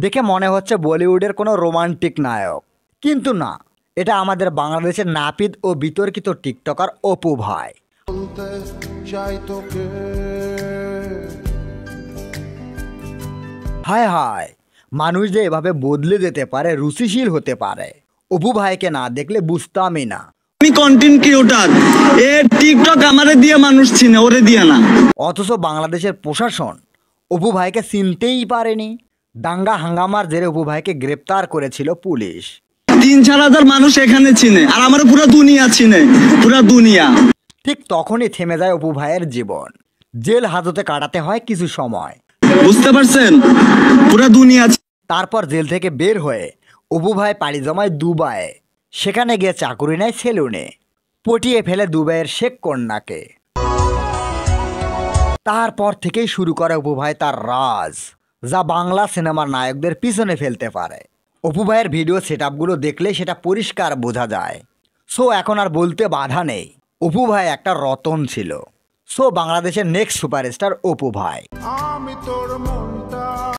দেখে মনে হচ্ছে বলিউডের কোনো রোমান্টিক নায়ক, কিন্তু না, এটা আমাদের বাংলাদেশের নাপিত ও বিতর্কিত টিকটকার অপু ভাই। হায় হায়, মানুষ যে এভাবে বদলে যেতে পারে, রুচিশীল হতে পারে, অপু ভাইকে না দেখলে বুঝতামই না। আমি কন্টেন্ট ক্রিয়েটর, এ টিকটক আমারে দিয়ে মানুষ চিনে, ওরে দিয়ে না। অথচ বাংলাদেশের প্রশাসন অপু ভাইকে চিনতেই পারেনি। দাঙ্গা হাঙ্গামার জেরে অপু ভাইকে গ্রেপ্তার করেছিল পুলিশ। 3-4 হাজার মানুষ এখানে চিনে, আর আমার পুরো দুনিয়া চিনে, পুরো দুনিয়া। ঠিক তখনই থেমে যায় অপু ভাইয়ের জীবন। জেল হাজতে কাটাতে হয় কিছু সময়, বুঝতে পারছেন, পুরো দুনিয়া। তারপর জেল থেকে বের হয়ে অপু ভাই পাড়ি জমায় দুবাইয়ে। সেখানে গিয়ে চাকুরি নেয় সেলুনে, পটিয়ে ফেলে দুবাইয়ের শেখ কন্যাকে। তারপর থেকেই শুরু করে অপু ভাই তার রাজ, যা বাংলা সিনেমার নায়কদের পিছনে ফেলতে পারে। অপু ভাইয়ের ভিডিও সেটআপগুলো দেখলে সেটা পরিষ্কার বোঝা যায়। সো এখন আর বলতে বাধা নেই, অপু ভাই একটা রতন ছিল। সো বাংলাদেশের নেক্সট সুপারস্টার অপু ভাই।